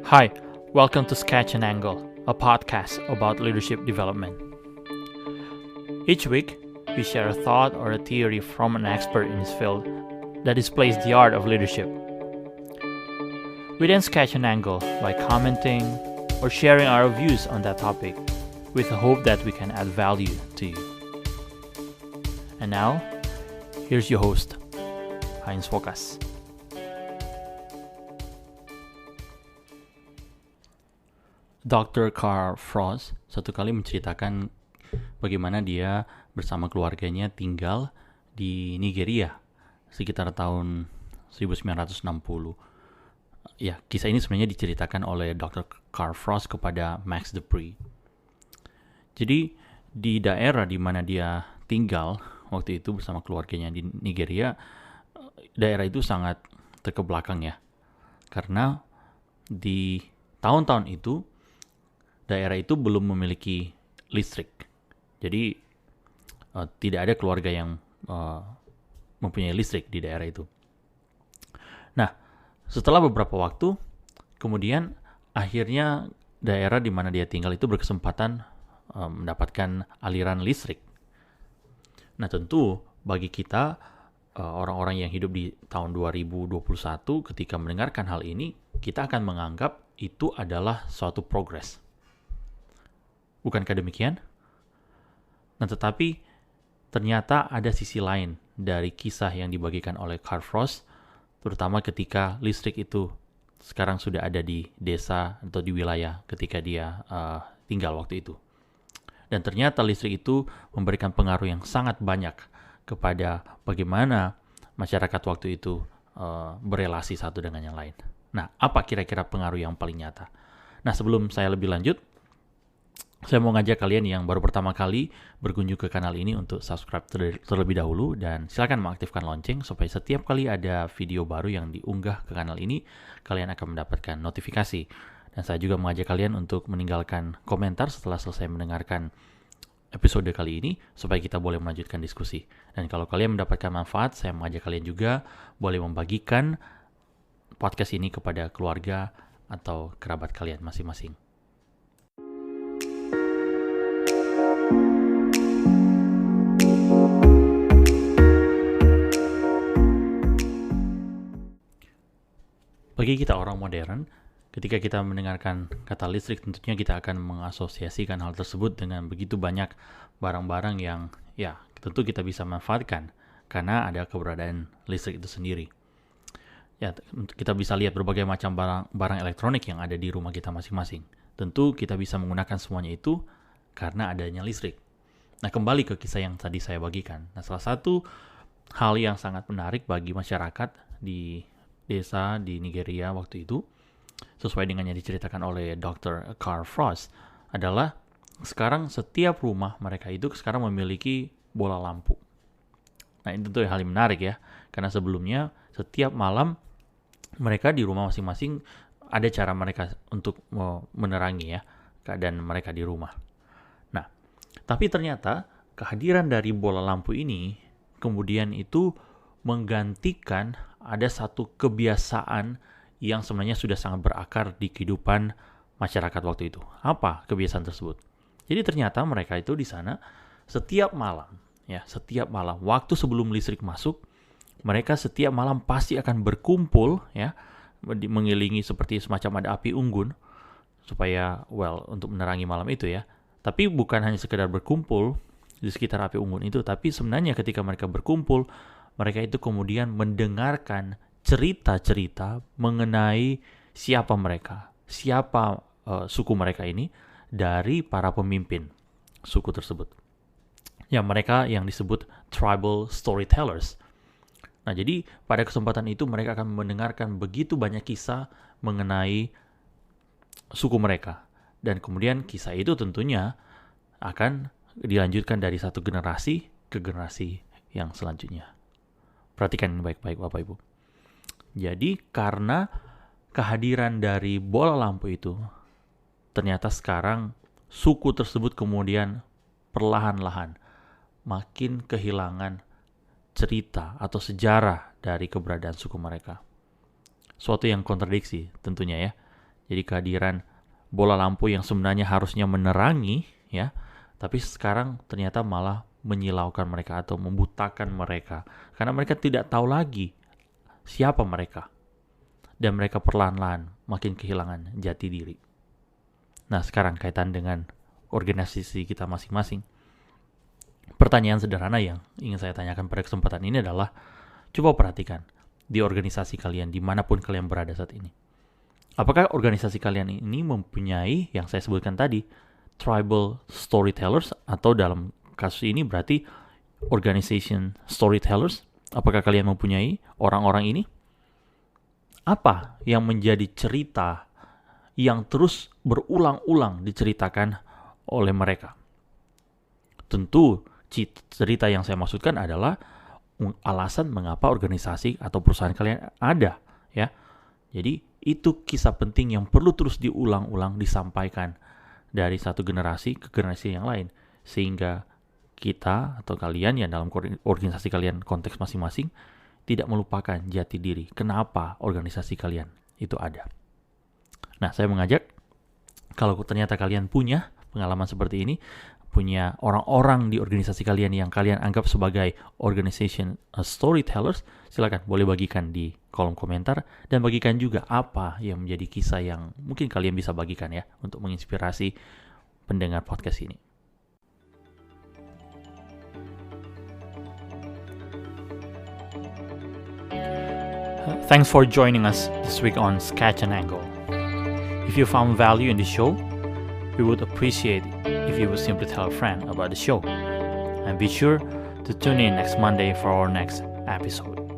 Hi, welcome to Sketch and Angle, a podcast about leadership development. Each week, we share a thought or a theory from an expert in his field that displays the art of leadership. We then sketch an angle by commenting or sharing our views on that topic with the hope that we can add value to you. And now, here's your host, Heinz Fokas. Dr. Carl Frost satu kali menceritakan bagaimana dia bersama keluarganya tinggal di Nigeria sekitar tahun 1960. Ya, kisah ini sebenarnya diceritakan oleh Dr. Carl Frost kepada Max De Pree. Jadi, di daerah di mana dia tinggal waktu itu bersama keluarganya di Nigeria, daerah itu sangat terkebelakang ya. Karena di tahun-tahun itu daerah itu belum memiliki listrik. Jadi tidak ada keluarga yang mempunyai listrik di daerah itu. Nah, setelah beberapa waktu, kemudian akhirnya daerah di mana dia tinggal itu berkesempatan mendapatkan aliran listrik. Nah, tentu bagi kita orang-orang yang hidup di tahun 2021 ketika mendengarkan hal ini, kita akan menganggap itu adalah suatu progres. Bukankah demikian? Nah, tetapi ternyata ada sisi lain dari kisah yang dibagikan oleh Carl Frost, terutama ketika listrik itu sekarang sudah ada di desa atau di wilayah ketika dia tinggal waktu itu. Dan ternyata listrik itu memberikan pengaruh yang sangat banyak kepada bagaimana masyarakat waktu itu berelasi satu dengan yang lain. Nah, apa kira-kira pengaruh yang paling nyata? Nah, sebelum saya lebih lanjut, saya mau ngajak kalian yang baru pertama kali berkunjung ke kanal ini untuk subscribe terlebih dahulu dan silakan mengaktifkan lonceng supaya setiap kali ada video baru yang diunggah ke kanal ini, kalian akan mendapatkan notifikasi. Dan saya juga mengajak kalian untuk meninggalkan komentar setelah selesai mendengarkan episode kali ini supaya kita boleh melanjutkan diskusi. Dan kalau kalian mendapatkan manfaat, saya mengajak kalian juga boleh membagikan podcast ini kepada keluarga atau kerabat kalian masing-masing. Bagi kita orang modern, ketika kita mendengarkan kata listrik, tentunya kita akan mengasosiasikan hal tersebut dengan begitu banyak barang-barang yang ya tentu kita bisa manfaatkan karena ada keberadaan listrik itu sendiri. Ya, kita bisa lihat berbagai macam barang elektronik yang ada di rumah kita masing-masing. Tentu kita bisa menggunakan semuanya itu karena adanya listrik. Nah, kembali ke kisah yang tadi saya bagikan. Nah, salah satu hal yang sangat menarik bagi masyarakat di desa di Nigeria waktu itu, sesuai dengan yang diceritakan oleh Dr. Carl Frost, adalah sekarang setiap rumah mereka itu sekarang memiliki bola lampu. Nah, itu tuh hal yang menarik ya, karena sebelumnya setiap malam mereka di rumah masing-masing ada cara mereka untuk menerangi ya keadaan mereka di rumah. Nah, tapi ternyata kehadiran dari bola lampu ini kemudian itu menggantikan ada satu kebiasaan yang sebenarnya sudah sangat berakar di kehidupan masyarakat waktu itu. Apa kebiasaan tersebut? Jadi ternyata mereka itu di sana setiap malam waktu sebelum listrik masuk, mereka setiap malam pasti akan berkumpul ya, mengiringi seperti semacam ada api unggun supaya untuk menerangi malam itu ya. Tapi bukan hanya sekedar berkumpul di sekitar api unggun itu, tapi sebenarnya ketika mereka berkumpul, mereka itu kemudian mendengarkan cerita-cerita mengenai siapa mereka, siapa suku mereka ini dari para pemimpin suku tersebut. Ya, mereka yang disebut tribal storytellers. Nah, jadi pada kesempatan itu mereka akan mendengarkan begitu banyak kisah mengenai suku mereka. Dan kemudian kisah itu tentunya akan dilanjutkan dari satu generasi ke generasi yang selanjutnya. Perhatikan ini baik-baik Bapak Ibu. Jadi karena kehadiran dari bola lampu itu, ternyata sekarang suku tersebut kemudian perlahan-lahan makin kehilangan cerita atau sejarah dari keberadaan suku mereka. Suatu yang kontradiksi tentunya ya. Jadi kehadiran bola lampu yang sebenarnya harusnya menerangi, ya, tapi sekarang ternyata malah menyilaukan mereka atau membutakan mereka. Karena mereka tidak tahu lagi siapa mereka. Dan mereka perlahan-lahan makin kehilangan jati diri. Nah, sekarang kaitan dengan organisasi kita masing-masing. Pertanyaan sederhana yang ingin saya tanyakan pada kesempatan ini adalah, coba perhatikan di organisasi kalian, dimanapun kalian berada saat ini. Apakah organisasi kalian ini mempunyai yang saya sebutkan tadi, tribal storytellers, atau dalam kasus ini berarti organization storytellers? Apakah kalian mempunyai orang-orang ini? Apa yang menjadi cerita yang terus berulang-ulang diceritakan oleh mereka? Tentu cerita yang saya maksudkan adalah alasan mengapa organisasi atau perusahaan kalian ada, ya. Jadi itu kisah penting yang perlu terus diulang-ulang disampaikan dari satu generasi ke generasi yang lain, sehingga kita atau kalian yang dalam organisasi kalian konteks masing-masing tidak melupakan jati diri. Kenapa organisasi kalian itu ada? Nah, saya mengajak, kalau ternyata kalian punya pengalaman seperti ini, punya orang-orang di organisasi kalian yang kalian anggap sebagai organization storytellers, silakan boleh bagikan di kolom komentar, dan bagikan juga apa yang menjadi kisah yang mungkin kalian bisa bagikan ya, untuk menginspirasi pendengar podcast ini. Thanks for joining us this week on Sketch and Angle. If you found value in the show, we would appreciate it if you would simply tell a friend about the show. And be sure to tune in next Monday for our next episode.